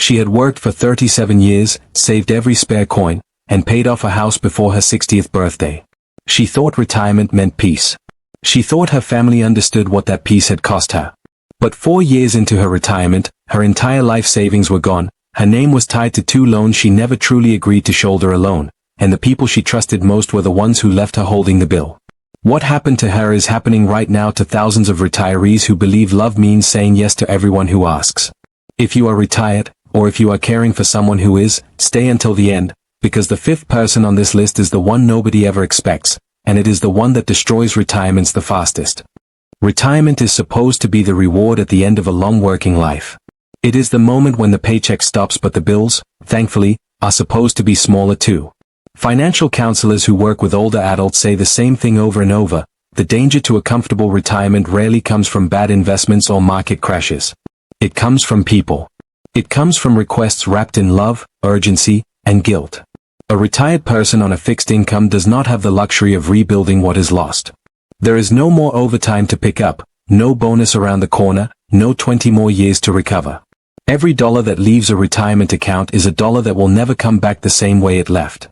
She had worked for 37 years, saved every spare coin, and paid off a house before her 60th birthday. She thought retirement meant peace. She thought her family understood what that peace had cost her. But 4 years into her retirement, her entire life savings were gone, her name was tied to 2 loans she never truly agreed to shoulder alone, and the people she trusted most were the ones who left her holding the bill. What happened to her is happening right now to thousands of retirees who believe love means saying yes to everyone who asks. If you are retired, or if you are caring for someone who is, stay until the end, because the 5th person on this list is the one nobody ever expects, and it is the one that destroys retirements the fastest. Retirement is supposed to be the reward at the end of a long working life. It is the moment when the paycheck stops, but the bills, thankfully, are supposed to be smaller too. Financial counselors who work with older adults say the same thing over and over. The danger to a comfortable retirement rarely comes from bad investments or market crashes. It comes from people. It comes from requests wrapped in love, urgency, and guilt. A retired person on a fixed income does not have the luxury of rebuilding what is lost. There is no more overtime to pick up, no bonus around the corner, no 20 more years to recover. Every dollar that leaves a retirement account is a dollar that will never come back the same way it left.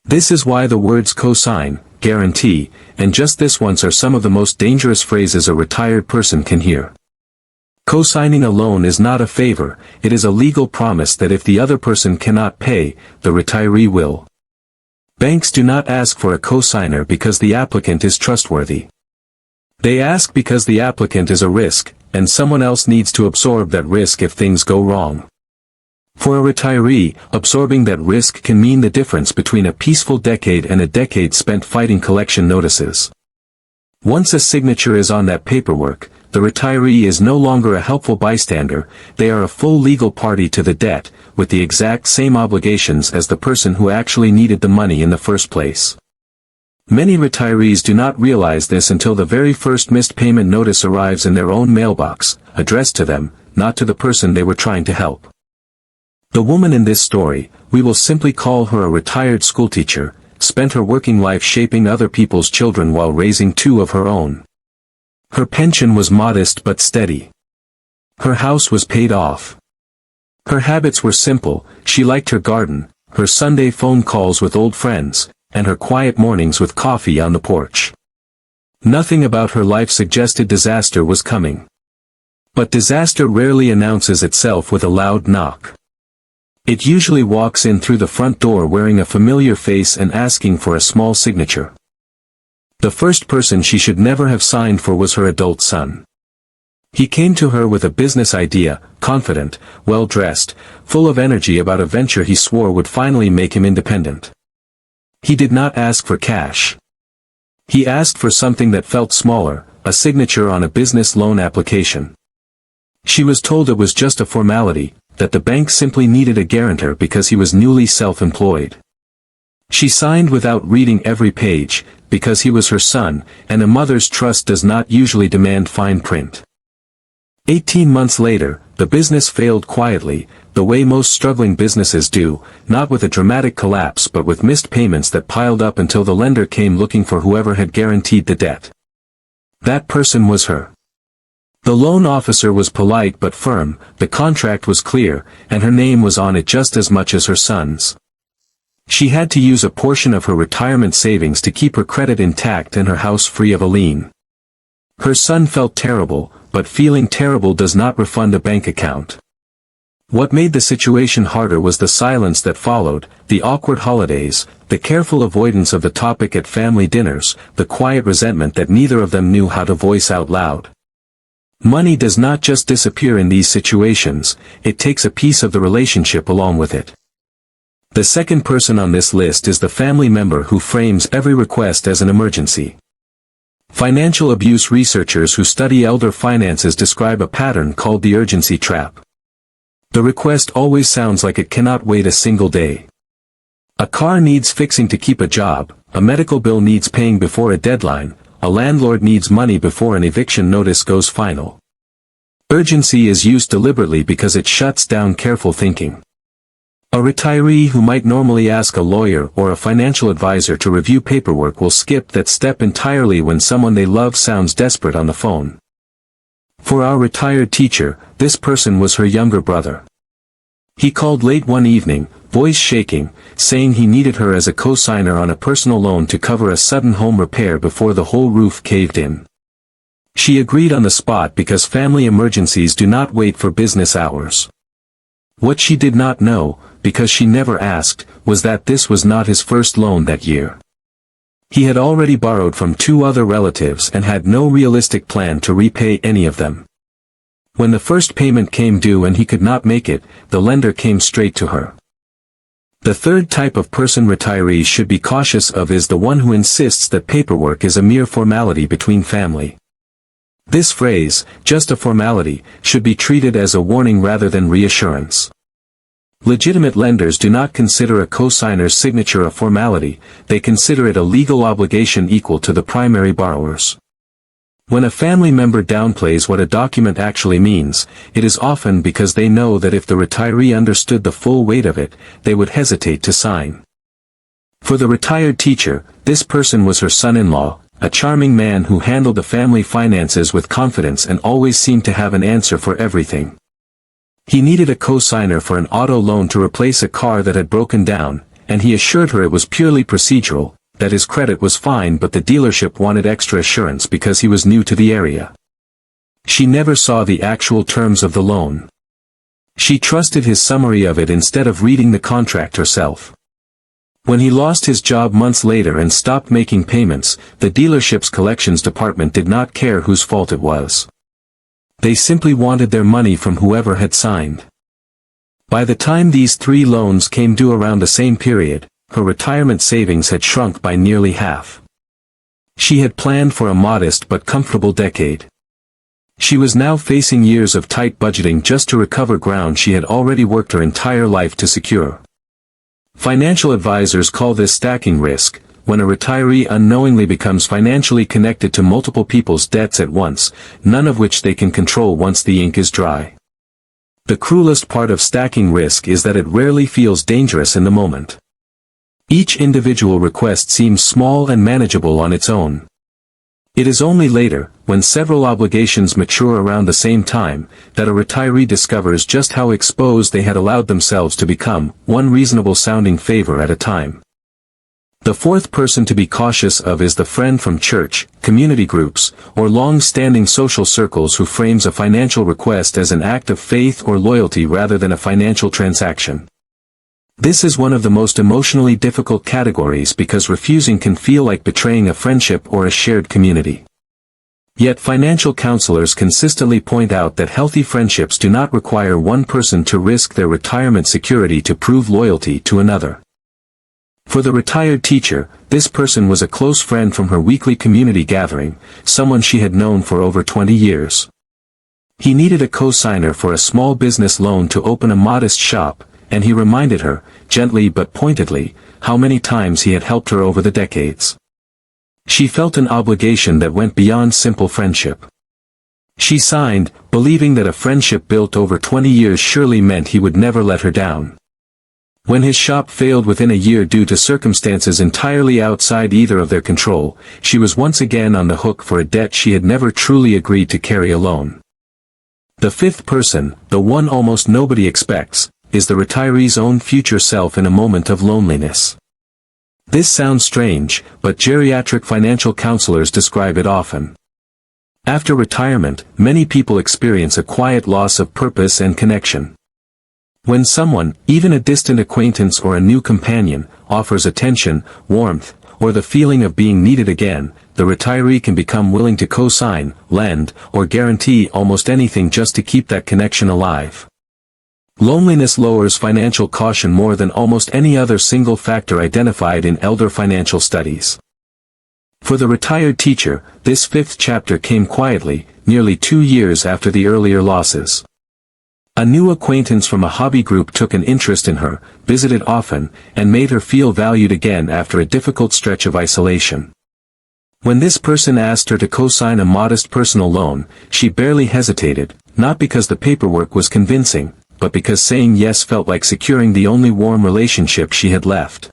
This is why the words co-sign, guarantee, and just this once are some of the most dangerous phrases a retired person can hear. Co-signing a loan is not a favor, it is a legal promise that if the other person cannot pay, the retiree will. Banks do not ask for a co-signer because the applicant is trustworthy. They ask because the applicant is a risk, and someone else needs to absorb that risk if things go wrong. For a retiree, absorbing that risk can mean the difference between a peaceful decade and a decade spent fighting collection notices. Once a signature is on that paperwork, the retiree is no longer a helpful bystander, they are a full legal party to the debt, with the exact same obligations as the person who actually needed the money in the first place. Many retirees do not realize this until the very first missed payment notice arrives in their own mailbox, addressed to them, not to the person they were trying to help. The woman in this story, we will simply call her a retired schoolteacher, spent her working life shaping other people's children while raising 2 of her own. Her pension was modest but steady. Her house was paid off. Her habits were simple, she liked her garden, her Sunday phone calls with old friends, and her quiet mornings with coffee on the porch. Nothing about her life suggested disaster was coming. But disaster rarely announces itself with a loud knock. It usually walks in through the front door wearing a familiar face and asking for a small signature. The first person she should never have signed for was her adult son. He came to her with a business idea, confident, well-dressed, full of energy about a venture he swore would finally make him independent. He did not ask for cash. He asked for something that felt smaller, a signature on a business loan application. She was told it was just a formality, that the bank simply needed a guarantor because he was newly self-employed. She signed without reading every page, because he was her son, and a mother's trust does not usually demand fine print. 18 months later, the business failed quietly, the way most struggling businesses do, not with a dramatic collapse but with missed payments that piled up until the lender came looking for whoever had guaranteed the debt. That person was her. The loan officer was polite but firm, the contract was clear, and her name was on it just as much as her son's. She had to use a portion of her retirement savings to keep her credit intact and her house free of a lien. Her son felt terrible, but feeling terrible does not refund a bank account. What made the situation harder was the silence that followed, the awkward holidays, the careful avoidance of the topic at family dinners, the quiet resentment that neither of them knew how to voice out loud. Money does not just disappear in these situations, it takes a piece of the relationship along with it. The second person on this list is the family member who frames every request as an emergency. Financial abuse researchers who study elder finances describe a pattern called the urgency trap. The request always sounds like it cannot wait a single day. A car needs fixing to keep a job, a medical bill needs paying before a deadline, a landlord needs money before an eviction notice goes final. Urgency is used deliberately because it shuts down careful thinking. A retiree who might normally ask a lawyer or a financial advisor to review paperwork will skip that step entirely when someone they love sounds desperate on the phone. For our retired teacher, this person was her younger brother. He called late one evening, voice shaking, saying he needed her as a co-signer on a personal loan to cover a sudden home repair before the whole roof caved in. She agreed on the spot because family emergencies do not wait for business hours. What she did not know, because she never asked, was that this was not his first loan that year. He had already borrowed from 2 other relatives and had no realistic plan to repay any of them. When the first payment came due and he could not make it, the lender came straight to her. The third type of person retirees should be cautious of is the one who insists that paperwork is a mere formality between family. This phrase, just a formality, should be treated as a warning rather than reassurance. Legitimate lenders do not consider a co-signer's signature a formality, they consider it a legal obligation equal to the primary borrower's. When a family member downplays what a document actually means, it is often because they know that if the retiree understood the full weight of it, they would hesitate to sign. For the retired teacher, this person was her son-in-law, a charming man who handled the family finances with confidence and always seemed to have an answer for everything. He needed a co-signer for an auto loan to replace a car that had broken down, and he assured her it was purely procedural, that his credit was fine but the dealership wanted extra assurance because he was new to the area. She never saw the actual terms of the loan. She trusted his summary of it instead of reading the contract herself. When he lost his job months later and stopped making payments, the dealership's collections department did not care whose fault it was. They simply wanted their money from whoever had signed. By the time these 3 loans came due around the same period, her retirement savings had shrunk by nearly half. She had planned for a modest but comfortable decade. She was now facing years of tight budgeting just to recover ground she had already worked her entire life to secure. Financial advisors call this stacking risk, when a retiree unknowingly becomes financially connected to multiple people's debts at once, none of which they can control once the ink is dry. The cruelest part of stacking risk is that it rarely feels dangerous in the moment. Each individual request seems small and manageable on its own. It is only later, when several obligations mature around the same time, that a retiree discovers just how exposed they had allowed themselves to become, one reasonable-sounding favor at a time. The fourth person to be cautious of is the friend from church, community groups, or long-standing social circles who frames a financial request as an act of faith or loyalty rather than a financial transaction. This is one of the most emotionally difficult categories because refusing can feel like betraying a friendship or a shared community. Yet financial counselors consistently point out that healthy friendships do not require one person to risk their retirement security to prove loyalty to another. For the retired teacher, this person was a close friend from her weekly community gathering, someone she had known for over 20 years. He needed a co-signer for a small business loan to open a modest shop, and he reminded her, gently but pointedly, how many times he had helped her over the decades. She felt an obligation that went beyond simple friendship. She signed, believing that a friendship built over 20 years surely meant he would never let her down. When his shop failed within a year due to circumstances entirely outside either of their control, she was once again on the hook for a debt she had never truly agreed to carry alone. The fifth person, the one almost nobody expects, is the retiree's own future self in a moment of loneliness. This sounds strange, but geriatric financial counselors describe it often. After retirement, many people experience a quiet loss of purpose and connection. When someone, even a distant acquaintance or a new companion, offers attention, warmth, or the feeling of being needed again, the retiree can become willing to co-sign, lend, or guarantee almost anything just to keep that connection alive. Loneliness lowers financial caution more than almost any other single factor identified in elder financial studies. For the retired teacher, this fifth chapter came quietly, nearly 2 years after the earlier losses. A new acquaintance from a hobby group took an interest in her, visited often, and made her feel valued again after a difficult stretch of isolation. When this person asked her to co-sign a modest personal loan, she barely hesitated, not because the paperwork was convincing, but because saying yes felt like securing the only warm relationship she had left.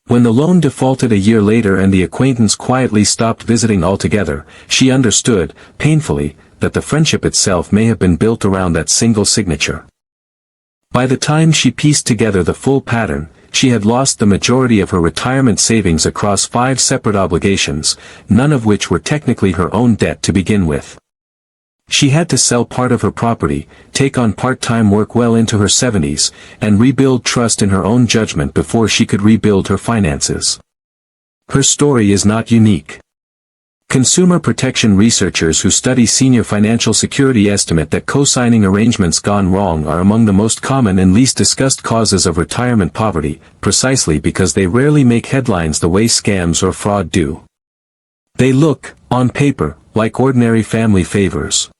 When the loan defaulted a year later and the acquaintance quietly stopped visiting altogether, she understood, painfully, that the friendship itself may have been built around that single signature. By the time she pieced together the full pattern, she had lost the majority of her retirement savings across 5 separate obligations, none of which were technically her own debt to begin with. She had to sell part of her property, take on part-time work well into her 70s, and rebuild trust in her own judgment before she could rebuild her finances. Her story is not unique. Consumer protection researchers who study senior financial security estimate that co-signing arrangements gone wrong are among the most common and least discussed causes of retirement poverty, precisely because they rarely make headlines the way scams or fraud do. They look, on paper, like ordinary family favors.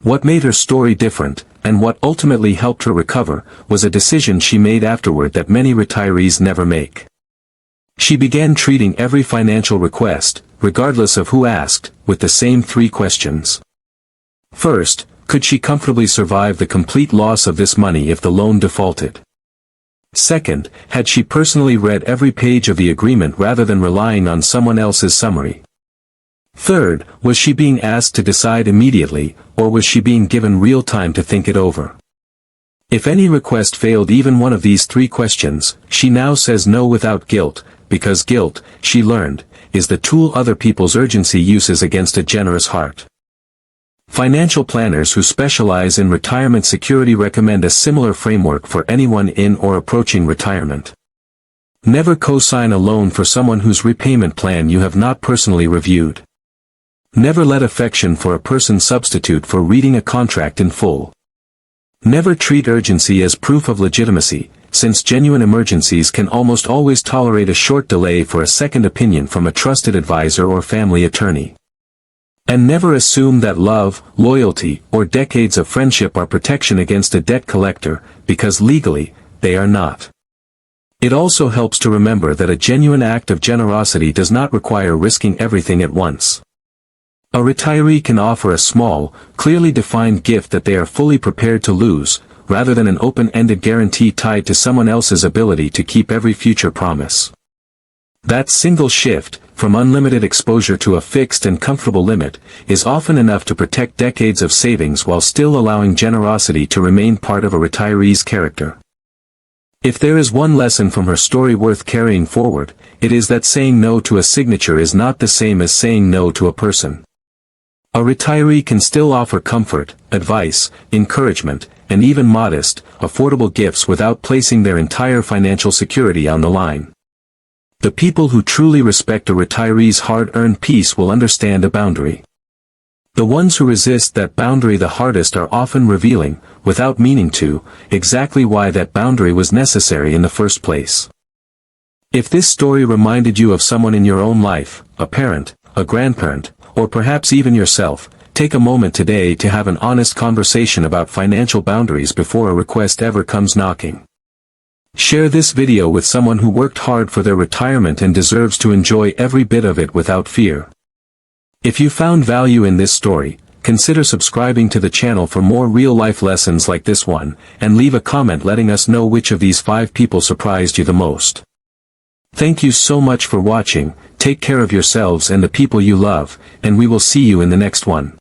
What made her story different, and what ultimately helped her recover, was a decision she made afterward that many retirees never make. She began treating every financial request, regardless of who asked, with the same 3 questions. First, could she comfortably survive the complete loss of this money if the loan defaulted? Second, had she personally read every page of the agreement rather than relying on someone else's summary? Third, was she being asked to decide immediately, or was she being given real time to think it over? If any request failed even one of these 3 questions, she now says no without guilt, because guilt, she learned, is the tool other people's urgency uses against a generous heart. Financial planners who specialize in retirement security recommend a similar framework for anyone in or approaching retirement. Never co-sign a loan for someone whose repayment plan you have not personally reviewed. Never let affection for a person substitute for reading a contract in full. Never treat urgency as proof of legitimacy, since genuine emergencies can almost always tolerate a short delay for a second opinion from a trusted advisor or family attorney. And never assume that love, loyalty, or decades of friendship are protection against a debt collector, because legally, they are not. It also helps to remember that a genuine act of generosity does not require risking everything at once. A retiree can offer a small, clearly defined gift that they are fully prepared to lose, rather than an open-ended guarantee tied to someone else's ability to keep every future promise. That single shift, from unlimited exposure to a fixed and comfortable limit, is often enough to protect decades of savings while still allowing generosity to remain part of a retiree's character. If there is one lesson from her story worth carrying forward, it is that saying no to a signature is not the same as saying no to a person. A retiree can still offer comfort, advice, encouragement, and even modest, affordable gifts without placing their entire financial security on the line. The people who truly respect a retiree's hard-earned peace will understand a boundary. The ones who resist that boundary the hardest are often revealing, without meaning to, exactly why that boundary was necessary in the first place. If this story reminded you of someone in your own life, a parent, a grandparent, or perhaps even yourself, take a moment today to have an honest conversation about financial boundaries before a request ever comes knocking. Share this video with someone who worked hard for their retirement and deserves to enjoy every bit of it without fear. If you found value in this story, consider subscribing to the channel for more real-life lessons like this one, and leave a comment letting us know which of these 5 people surprised you the most. Thank you so much for watching, take care of yourselves and the people you love, and we will see you in the next one.